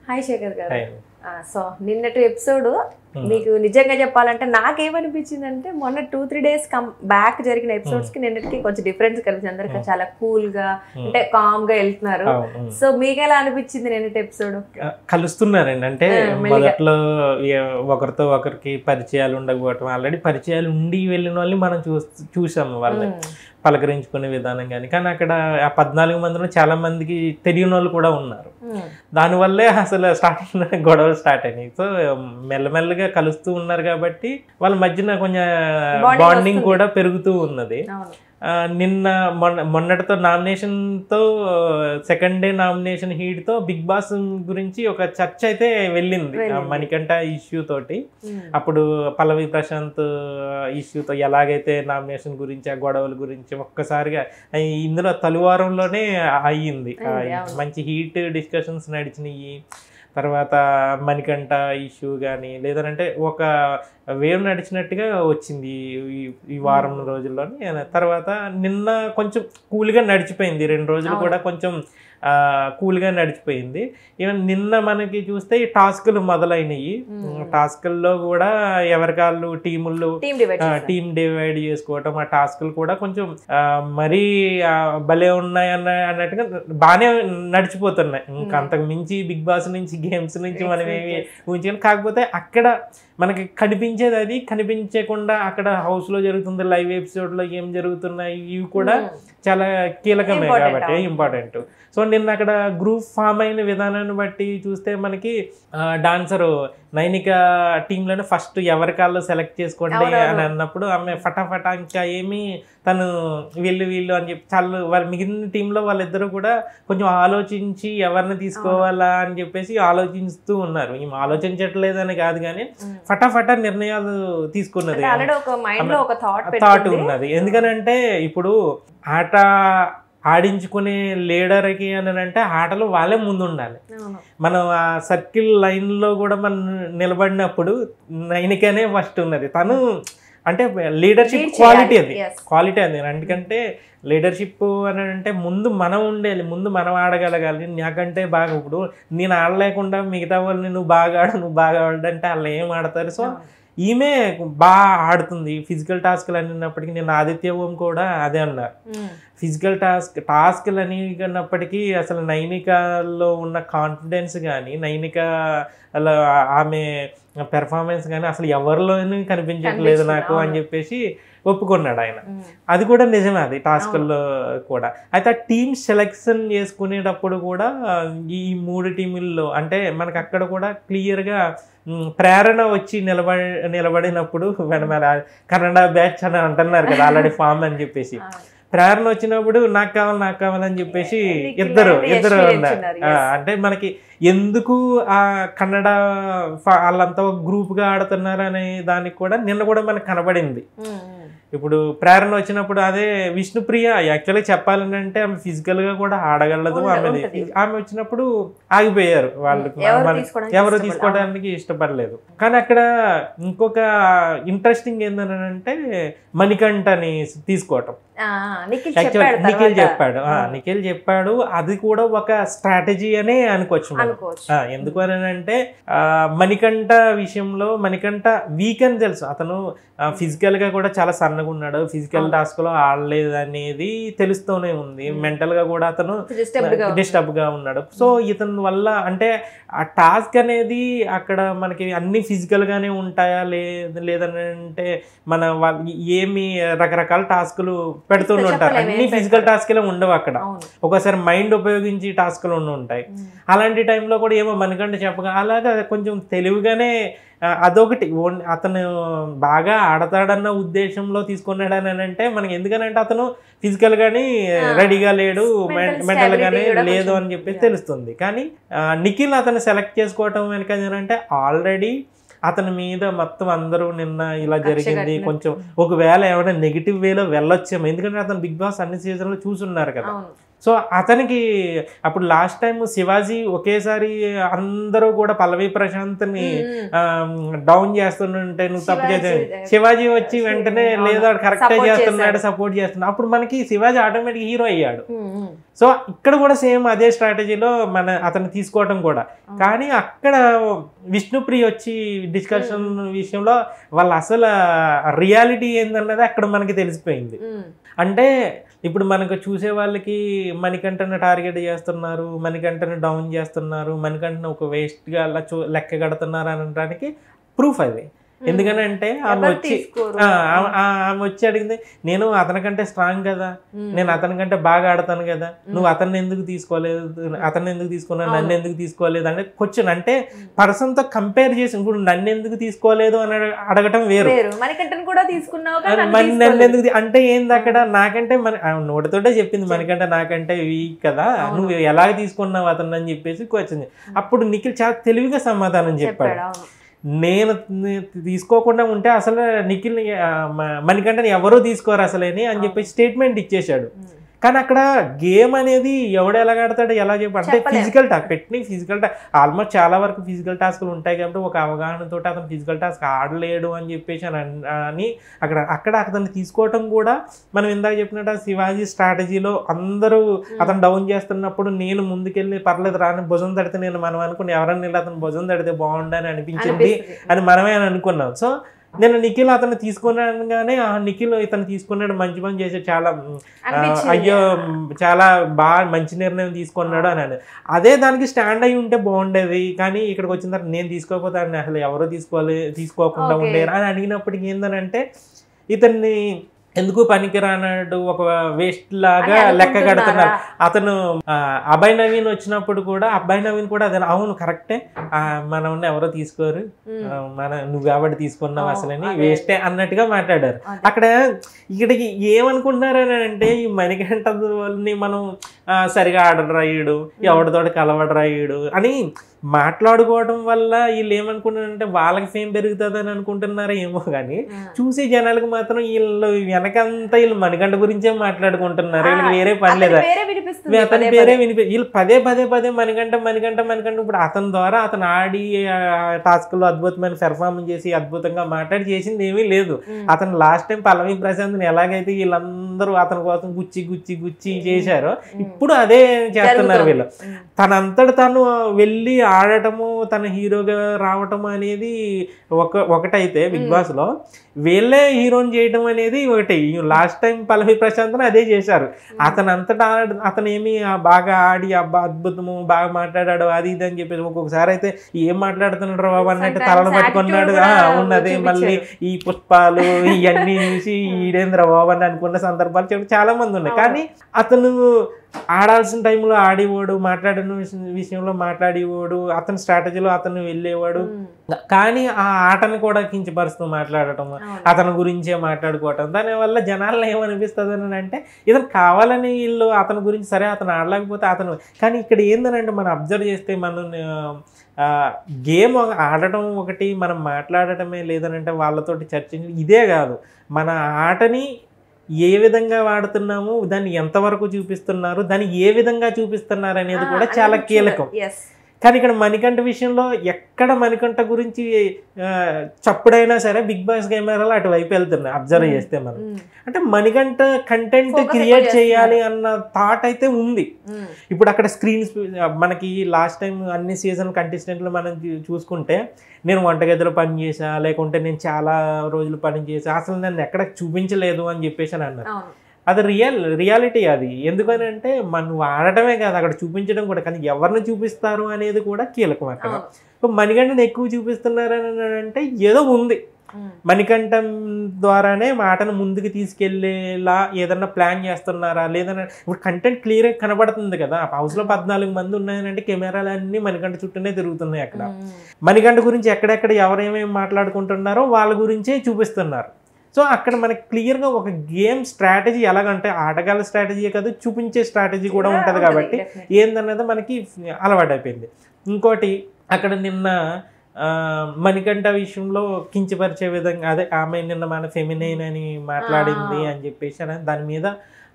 Hi Shekhar గారు. So నిన్నటి episode మీకు నిజంగా చెప్పాలంటే నాకేమనిపించింది అంటే మొన్న 2-3 డేస్ బ్యాక్ జరిగిన ఎపిసోడ్స్ కి నిన్నటికి కొంచెం డిఫరెన్స్ కనిపించింది. అందరికీ చాలా కూల్ గా అంటే కామ్ గా వెళ్తున్నారు. సో మీకు ఎలా అనిపించింది నిన్నటి ఎపిసోడ్? కలుస్తున్నారండి, అంటే మొదట్లో ఒకరితో ఒకరికి పరిచయాలు ఉండకపోవటం, ఆల్రెడీ పరిచయాలు ఉండి వెళ్ళిన వాళ్ళని మనం చూసాము, వాళ్ళని పలకరించుకునే విధానం కానీ అక్కడ ఆ 14 మందిలో చాలా మందికి తెలియని వాళ్ళు కూడా ఉన్నారు. దానివల్లే అసలు స్టార్టింగ్ గొడవలు స్టార్ట్ అయినాయి. సో మెల్లమెల్లగా కలుస్తూ ఉన్నారు కాబట్టి వాళ్ళ మధ్యన కొంచెం బాండింగ్ కూడా పెరుగుతూ ఉన్నది. నిన్న మొన్నటితో నామినేషన్తో సెకండ్ డే నామినేషన్ హీట్తో బిగ్ బాస్ గురించి ఒక చర్చ అయితే వెళ్ళింది మణికంఠ ఇష్యూ తోటి. అప్పుడు పల్లవి ప్రశాంత్ ఇష్యూతో ఎలాగైతే నామినేషన్ గురించి ఆ గొడవల గురించి ఒక్కసారిగా ఇందులో తొలివారంలోనే అయ్యింది. మంచి హీట్ డిస్కషన్స్ నడిచినాయి. తర్వాత మణికంఠ ఇష్యూ కానీ లేదంటే ఒక వేవ్ నడిచినట్టుగా వచ్చింది ఈ వారం రోజుల్లోని. తర్వాత నిన్న కొంచెం కూల్గా నడిచిపోయింది, 2 రోజులు కూడా కొంచెం కూల్గా నడిచిపోయింది. ఈవెన్ నిన్న మనకి చూస్తే ఈ టాస్కులు మొదలైనవి. టాస్కుల్లో కూడా ఎవరికాళ్ళు టీమ్ డివైడ్ చేసుకోవటం, ఆ టాస్కులు కూడా కొంచెం మరీ భలే ఉన్నాయి అన్నట్టుగా బాగానే నడిచిపోతున్నాయి. ఇంకా అంతకు మించి బిగ్ బాస్ నుంచి గేమ్స్ నుంచి మనం ఏమి ఊహించాలి. కాకపోతే అక్కడ మనకి కనిపించేది అది కనిపించకుండా అక్కడ హౌస్లో జరుగుతుంది, లైవ్ ఎపిసోడ్లో ఏం జరుగుతున్నాయి ఇవి కూడా చాలా కీలకమే కాబట్టి ఇంపార్టెంట్. సో నిన్న అక్కడ గ్రూప్ ఫామ్ అయిన విధానాన్ని బట్టి చూస్తే మనకి డాన్సరు నైనిక టీంలోనే ఫస్ట్ ఎవరికాళ్ళు సెలెక్ట్ చేసుకోండి అని అన్నప్పుడు ఆమె ఫటాఫటా ఇంకా ఏమి తను వీళ్ళు అని చెప్పి చాలా వాళ్ళ మిగిలిన టీంలో వాళ్ళిద్దరూ కూడా కొంచెం ఆలోచించి ఎవరిని తీసుకోవాలా అని చెప్పేసి ఆలోచిస్తూ ఉన్నారు. ఈమె ఆలోచించట్లేదని కాదు కానీ ఫటాఫటా నిర్ణయాలు తీసుకున్నది, థాట్ ఉన్నది. ఎందుకనంటే ఇప్పుడు ఆట ఆడించుకునే లీడర్కి అని అంటే ఆటలో వాళ్ళే ముందు ఉండాలి. మనం ఆ సర్కిల్ లైన్లో కూడా మనం నిలబడినప్పుడు నైనికనే ఫస్ట్ ఉన్నది. తను అంటే లీడర్షిప్ క్వాలిటీ అది. ఎందుకంటే లీడర్షిప్ అని అంటే ముందు మనం ఉండేది, ముందు మనం ఆడగలగాలి. నాకంటే బాగా ఇప్పుడు నేను ఆడలేకుండా మిగతా వాళ్ళని నువ్వు బాగా ఆడంటే వాళ్ళు ఏం ఆడతారు. సో ఈమె బాగా ఆడుతుంది ఫిజికల్ టాస్క్లు అన్నప్పటికీ. నేను ఆదిత్య ఓం కూడా అదే అన్నారు, ఫిజికల్ టాస్క్లు అని అన్నప్పటికీ అసలు నైనికలో ఉన్న కాన్ఫిడెన్స్ కానీ నైనిక ఆమె పెర్ఫార్మెన్స్ కానీ అసలు ఎవరిలోనూ కనిపించట్లేదు నాకు అని చెప్పేసి ఒప్పుకున్నాడు ఆయన. అది కూడా నిజమే, అది టాస్కుల్లో కూడా. అయితే ఆ టీమ్ సెలెక్షన్ చేసుకునేటప్పుడు కూడా ఈ 3 టీముల్లో అంటే మనకు అక్కడ కూడా క్లియర్గా ప్రేరణ వచ్చి నిలబడినప్పుడు కన్నడ బ్యాచ్ అని అంటున్నారు కదా ఆల్రెడీ ఫామ్ అని చెప్పేసి, ప్రేరణ వచ్చినప్పుడు నాకు కావాలని చెప్పేసి ఇద్దరు ఉన్నారు. అంటే మనకి ఎందుకు ఆ కన్నడ వాళ్ళంతా ఒక గ్రూప్గా ఆడుతున్నారు అనే దానికి కూడా నిన్న కూడా మనకు కనబడింది. ఇప్పుడు ప్రేరణ వచ్చినప్పుడు అదే విష్ణుప్రియ యాక్చువల్గా చెప్పాలని అంటే ఆమె ఫిజికల్గా కూడా ఆడగలదు. ఆమె వచ్చినప్పుడు ఆగిపోయారు వాళ్ళు, ఎవరు తీసుకోవడానికి ఇష్టపడలేదు. కానీ అక్కడ ఇంకొక ఇంట్రెస్టింగ్ ఏంటంటే మణికంఠని తీసుకోవటం నిఖిల్ చెప్పాడు. అది కూడా ఒక స్ట్రాటజీ అనే అనుకోవచ్చు. ఎందుకు అని అంటే మణికంఠ విషయంలో మణికంఠ వీక్ అని తెలుసు. అతను ఫిజికల్ గా కూడా చాలా సన్నగా ఉన్నాడు, ఫిజికల్ టాస్క్ లో ఆడలేదు అనేది తెలుస్తూనే ఉంది. మెంటల్ గా కూడా అతను డిస్టర్బ్ గా ఉన్నాడు. సో ఇతని వల్ల అంటే ఆ టాస్క్ అనేది అక్కడ మనకి అన్ని ఫిజికల్ గానే ఉంటాయా లేదని అంటే మన ఏమి రకరకాల టాస్కులు పెడుతూనే ఉంటారు. అన్ని ఫిజికల్ టాస్క్లే ఉండవు అక్కడ, ఒకసారి మైండ్ ఉపయోగించి టాస్కులు ఉంటాయి. అలాంటి టైంలో కూడా ఏమో మనకంటే చెప్పగా అలాగా కొంచెం తెలివిగానే అదొకటి అతను బాగా ఆడతాడన్న ఉద్దేశంలో తీసుకున్నాడని అంటే మనకి. ఎందుకనంటే అతను ఫిజికల్ గానీ రెడీగా లేడు, మెంటల్ గానీ లేదు అని చెప్పేసి తెలుస్తుంది. కానీ నిఖిల్ అతను సెలెక్ట్ చేసుకోవటం వెనక ఏంటంటే ఆల్రెడీ అతని మీద మొత్తం అందరూ నిన్న ఇలా జరిగింది కొంచెం ఒకవేళ ఏమైనా నెగిటివ్ వేలో వెళ్ళొచ్చేమో. ఎందుకంటే అతను బిగ్ బాస్ అన్ని సీజన్లో చూసున్నారు కదా, సో అతనికి అప్పుడు లాస్ట్ టైం శివాజీ ఒకేసారి అందరూ కూడా పల్లవి ప్రశాంత్ని డౌన్ చేస్తుంటే నువ్వు తప్పు చేసావు, శివాజీ వచ్చి వెంటనే లేదా కరెక్టే చేస్తున్నాడు సపోర్ట్ చేస్తున్నాడు, అప్పుడు మనకి శివాజీ ఆటోమేటిక్ హీరో అయ్యాడు. సో ఇక్కడ కూడా సేమ్ అదే స్ట్రాటజీలో అతను తీసుకోవటం కూడా. కానీ అక్కడ విష్ణుప్రియ వచ్చి డిస్కషన్ విషయంలో వాళ్ళ అసలు రియాలిటీ ఏందన్నది అక్కడ మనకి తెలిసిపోయింది. అంటే ఇప్పుడు మనకు చూసే వాళ్ళకి మణికంఠను టార్గెట్ చేస్తున్నారు, మణికంఠను డౌన్ చేస్తున్నారు, మణికంఠను ఒక వేస్ట్గా అలా లెక్క కడుతున్నారు అనడానికి ప్రూఫ్ అది. ఎందుకనంటే ఆమె వచ్చి అడిగింది, నేను అతనికంటే స్ట్రాంగ్ కదా, నేను అతనికంటే బాగా ఆడతాను కదా, నువ్వు అతన్ని ఎందుకు తీసుకోలేదు, అతన్ని ఎందుకు తీసుకున్నావు, నన్ను ఎందుకు తీసుకోలేదు అంటే క్వశ్చన్. అంటే పర్సన్ తో కంపేర్ చేసి ఇప్పుడు నన్ను ఎందుకు తీసుకోలేదు అని అడగటం వేరు, నన్ను ఎందుకు అంటే ఏంది అక్కడ నాకంటే నోటితోటే చెప్పింది మణికంఠ నాకంటే వీక్ కదా, నువ్వు ఎలాగ తీసుకున్నావు అతన్ని అని చెప్పేసి క్వశ్చన్. అప్పుడు నిఖిల్ చాలా తెలివిగా సమాధానం చెప్పాడు, నేను తీసుకోకుండా ఉంటే అసలు నిఖిల్ మణికంఠని ఎవరూ తీసుకోరు అసలేని అని చెప్పి స్టేట్మెంట్ ఇచ్చేశాడు. కానీ అక్కడ గేమ్ అనేది ఎవడు ఎలా ఆడతాడు ఎలా చెప్పి అంటే ఫిజికల్ టాస్క్ పెట్టిన ఫిజికల్ టాస్క్ ఆల్మోస్ట్ చాలా వరకు ఫిజికల్ టాస్క్లు ఉంటాయి కాబట్టి ఒక అవగాహనతో అతను ఫిజికల్ టాస్క్ ఆడలేడు అని చెప్పేసి అని అక్కడ అతన్ని తీసుకోవటం కూడా మనం ఇందాక చెప్పినట్టు శివాజీ స్ట్రాటజీలో అందరూ అతను డౌన్ చేస్తున్నప్పుడు నేను ముందుకెళ్ళి పర్లేదు రాని భుజం తడితే నేను మనం అనుకుని ఎవరన్నా వెళ్ళి అతను భుజం తడితే బాగుండని అనిపించింది అని మనమే అనుకున్నాం. సో నేను నిఖిల్ అతను తీసుకున్నాగానే నిఖిల్ ఇతను తీసుకున్నాడు మంచి పని చేసి చాలా అయ్యో చాలా బాగా మంచి నిర్ణయం తీసుకున్నాడు అని అదే దానికి స్టాండ్ అయి ఉంటే బాగుండేది. కానీ ఇక్కడికి వచ్చిన తర్వాత నేను తీసుకోకపోతే అసలు ఎవరో తీసుకోకుండా ఉండేరు అని అడిగినప్పటికీ ఏందనంటే ఇతన్ని ఎందుకు పనికిరానాడు ఒక వేస్ట్ లాగా లెక్క కడుతున్నారు. అతను అభయ్ నవీన్ వచ్చినప్పుడు కూడా అభయ్ నవీన్ కూడా అదే అవును కరెక్టే మనం ఎవరో తీసుకోరు నువ్వు కాబట్టి తీసుకున్నావు అసలని వేస్టే అన్నట్టుగా మాట్లాడారు. అక్కడ ఇక్కడికి ఏమనుకుంటున్నారు అని అంటే ఈ మణికంఠ వాళ్ళని మనం సరిగా ఆడరాయుడు ఎవరితోటి కలవడరాయుడు అని మాట్లాడుకోవడం వల్ల వీళ్ళు ఏమనుకుంటున్నారంటే వాళ్ళకి ఫేమ్ పెరుగుతుంది అని అనుకుంటున్నారో ఏమో కానీ చూసే జనాలకు మాత్రం వీళ్ళు వెనకంతా వీళ్ళు మణికంఠ గురించే మాట్లాడుకుంటున్నారు, వీళ్ళకి వేరే పని లేదా అతని పేరే వీళ్ళు పదే మణికంఠ ఇప్పుడు అతని ద్వారా అతను ఆడి టాస్క్ లో అద్భుతమైన పెర్ఫార్మెన్స్ చేసి అద్భుతంగా మాట్లాడి చేసింది ఏమీ లేదు. అతను లాస్ట్ టైం పల్లవి ప్రశాంత్ని ఎలాగైతే వీళ్ళందరూ అతని కోసం గుచ్చి చేశారో ఇప్పుడు అదే చేస్తున్నారు వీళ్ళు. తనంతట తను వెళ్ళి ఆడటము తన హీరోగా రావటము అనేది ఒకటైతే బిగ్ బాస్ లో వీళ్ళే హీరోని చేయటం అనేది ఒకటి. లాస్ట్ టైం పల్లవి ప్రశాంత్ అదే చేశారు. అతనంతటా అతను ఏమి బాగా ఆడి అబ్బా అద్భుతము బాగా మాట్లాడాడు అది ఇది అని చెప్పేసి ఒక్కొక్కసారి అయితే ఏం మాట్లాడుతున్నాడు బాబు అన్నట్టు తలను పట్టుకున్నాడు ఉన్నది. మళ్ళీ ఈ పుష్పాలు ఇవన్నీ చూసి ఈడేంద్ర బాబు అని అనుకున్న సందర్భాలు చాలా మంది ఉన్నాయి. కానీ అతను ఆడాల్సిన టైంలో ఆడేవాడు, మాట్లాడిన విషయంలో మాట్లాడేవాడు, అతని స్ట్రాటజీలో అతను వెళ్ళేవాడు. కానీ ఆ ఆటను కూడా కించపరుస్తూ మాట్లాడటం, అతని గురించే మాట్లాడుకోవటం, దానివల్ల జనాల్లో ఏమనిపిస్తుంది అని అంటే ఇతను కావాలని వీళ్ళు అతని గురించి సరే అతను ఆడలేకపోతే అతను. కానీ ఇక్కడ ఏందనంటే మనం అబ్జర్వ్ చేస్తే మనం గేమ్ ఆడటం ఒకటి మనం మాట్లాడటమే లేదనంటే వాళ్ళతోటి చర్చించి ఇదే కాదు మన ఆటని ఏ విధంగా వాడుతున్నాము, దాన్ని ఎంతవరకు చూపిస్తున్నారు, దాన్ని ఏ విధంగా చూపిస్తున్నారు అనేది కూడా చాలా కీలకం. కానీ ఇక్కడ మణికంఠ విషయంలో ఎక్కడ మణికంఠ గురించి చప్పుడైనా సరే బిగ్ బాస్ కెమెరాలో అటువైపు వెళ్తున్నాయి అబ్జర్వ్ చేస్తే మనం. అంటే మణికంఠ కంటెంట్ క్రియేట్ చేయాలి అన్న థాట్ అయితే ఉంది. ఇప్పుడు అక్కడ స్క్రీన్స్ మనకి లాస్ట్ టైం అన్ని సీజన్ కంటెస్టెంట్లు మనం చూసుకుంటే నేను వంటగదిలో పని చేసా లేకుంటే నేను చాలా రోజులు పని చేసా అసలు నన్ను ఎక్కడ చూపించలేదు అని చెప్పేసి అని అన్నారు. అది రియాలిటీ అది. ఎందుకని అంటే మనం ఆడటమే కాదు అక్కడ చూపించడం కూడా, కానీ ఎవరిని చూపిస్తారు అనేది కూడా కీలకం అక్కడ. మణికంఠని ఎక్కువ చూపిస్తున్నారని అంటే ఏదో ఉంది, మణికంఠం ద్వారానే మాటను ముందుకు తీసుకెళ్లేలా ఏదన్నా ప్లాన్ చేస్తున్నారా లేదన్నా. ఇప్పుడు కంటెంట్ క్లియర్ కనబడుతుంది కదా, హౌస్ లో 14 మంది ఉన్నాయనంటే కెమెరాలు అన్ని మణికంఠ చుట్టూనే తిరుగుతున్నాయి. అక్కడ మణికంఠ గురించి ఎక్కడెక్కడ ఎవరేమేమి మాట్లాడుకుంటున్నారో వాళ్ళ గురించే చూపిస్తున్నారు. సో అక్కడ మనకి క్లియర్గా ఒక గేమ్ స్ట్రాటజీ ఎలాగంటే ఆటగాళ్ళ స్ట్రాటజీ కాదు చూపించే స్ట్రాటజీ కూడా ఉంటుంది కాబట్టి ఏందన్నది మనకి అలవాటైపోయింది. ఇంకోటి అక్కడ నిన్న మణికంఠ విషయంలో కించపరిచే విధంగా అదే ఆమె నిన్న మన ఫెమినైన్ అని మాట్లాడింది అని చెప్పేసి దాని మీద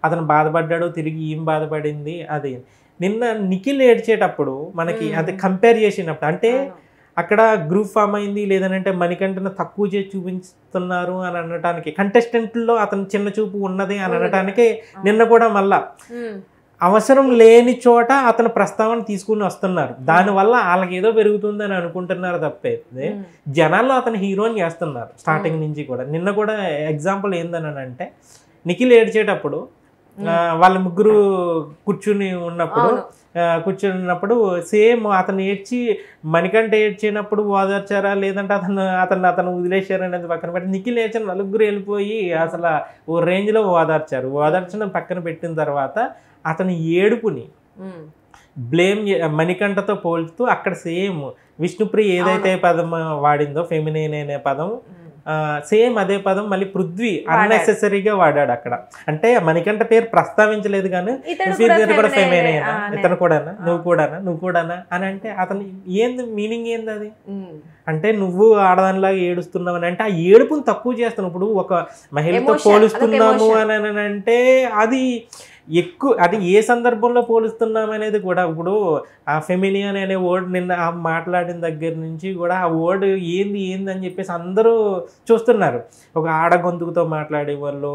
అతను బాధపడ్డాడు, తిరిగి ఏం బాధపడింది అది. నిన్న నిఖిల్ ఏడ్చేటప్పుడు మనకి అది కంపేర్ చేసినప్పుడు అంటే అక్కడ గ్రూప్ ఫామ్ అయింది, లేదంటే మణికంఠను తక్కువ చేసి చూపిస్తున్నారు అని అనటానికి, కంటెస్టెంట్లో అతను చిన్న చూపు ఉన్నది అని అనటానికి నిన్న కూడా మళ్ళా అవసరం లేని చోట అతను ప్రస్తావన తీసుకుని వస్తున్నారు. దానివల్ల వాళ్ళకి ఏదో పెరుగుతుంది అని అనుకుంటున్నారు తప్పైతే జనాల్లో అతను హీరోని చేస్తున్నారు స్టార్టింగ్ నుంచి కూడా. నిన్న కూడా ఎగ్జాంపుల్ ఏందని అంటే నిఖిల్ ఏడ్చేటప్పుడు వాళ్ళ ముగ్గురు కూర్చున్నప్పుడు సేమ్ అతను ఏడ్చి మణికంఠ ఏడ్చినప్పుడు ఓదార్చారా లేదంటే అతను వదిలేశారు అనేది పక్కన పెట్టి నిఖిల్ ఏడ్చిన నలుగురు వెళ్ళిపోయి అసలు ఓ రేంజ్లో ఓదార్చడం పక్కన పెట్టిన తర్వాత అతని ఏడుపుని బ్లేమ్ మణికంఠతో పోల్చుతూ అక్కడ సేమ్ విష్ణుప్రియ ఏదైతే పదం వాడిందో ఫెమినైన్ అనే పదం సేమ్ అదే పదం మళ్ళీ పృథ్వీ అన్నెసెసరీగా వాడాడు అక్కడ. అంటే మణికంఠ పేరు ప్రస్తావించలేదు కానీ కూడా ఫెమినైనా, ఇతను కూడానా, నువ్వు కూడానా అని అంటే అతను ఏంది మీనింగ్ ఏంది అది అంటే నువ్వు ఆడదానిలాగా ఏడుస్తున్నావు అని అంటే ఆ ఏడుపుని తక్కువ చేస్తున్నావు. ఇప్పుడు ఒక మహిళతో పోలుస్తున్నాము అని అంటే అది ఎక్కువ అది ఏ సందర్భంలో పోలుస్తున్నాం అనేది కూడా ఇప్పుడు ఆ ఫెమినియన్ అనే వర్డ్ నిన్న మాట్లాడిన దగ్గర నుంచి కూడా ఆ వర్డ్ ఏంది అని చెప్పేసి అందరూ చూస్తున్నారు. ఒక ఆడ గొంతుకుతో మాట్లాడే వాళ్ళు,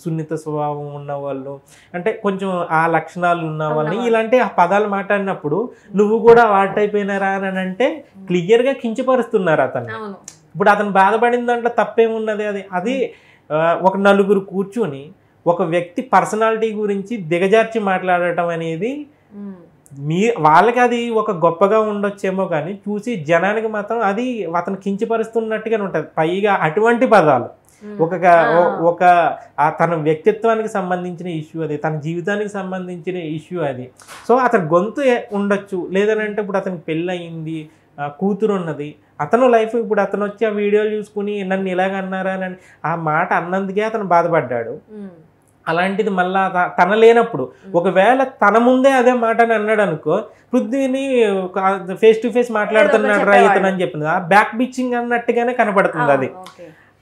సున్నిత స్వభావం ఉన్న వాళ్ళు, అంటే కొంచెం ఆ లక్షణాలు ఉన్న వాళ్ళని ఇలాంటి ఆ పదాలు మాట్లాడినప్పుడు నువ్వు కూడా వాటైపోయినారా అని అంటే క్లియర్గా కించపరుస్తున్నారు అతను. ఇప్పుడు అతను బాధపడిన దాంట్లో తప్పేమున్నది? అది ఒక నలుగురు కూర్చుని ఒక వ్యక్తి పర్సనాలిటీ గురించి దిగజార్చి మాట్లాడటం అనేది వాళ్ళకి అది ఒక గొప్పగా ఉండొచ్చేమో కానీ చూసి జనానికి మాత్రం అది అతను కించపరుస్తున్నట్టుగానే ఉంటుంది. పైగా అటువంటి పదాలు ఒక తన వ్యక్తిత్వానికి సంబంధించిన ఇష్యూ అది, తన జీవితానికి సంబంధించిన ఇష్యూ అది. సో అతని గొంతు ఉండొచ్చు, లేదనంటే ఇప్పుడు అతనికి పెళ్ళి అయింది, కూతురు ఉన్నది, అతను లైఫ్ ఇప్పుడు అతను వచ్చి ఆ వీడియోలు చూసుకుని నన్ను ఇలాగన్నారా అని ఆ మాట అన్నందుకే అతను బాధపడ్డాడు. అలాంటిది మళ్ళా తన లేనప్పుడు ఒకవేళ తన ముందే అదే మాట అని అన్నాడు అనుకో, పృథ్వీని ఫేస్ టు ఫేస్ మాట్లాడుతున్నాడు రా ఇతను అని చెప్పింది. ఆ బ్యాక్ బిచ్చింగ్ అన్నట్టుగానే కనపడుతుంది. అది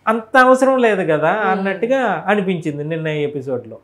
అంత అవసరం లేదు కదా అన్నట్టుగా అనిపించింది నిన్న ఎపిసోడ్లో.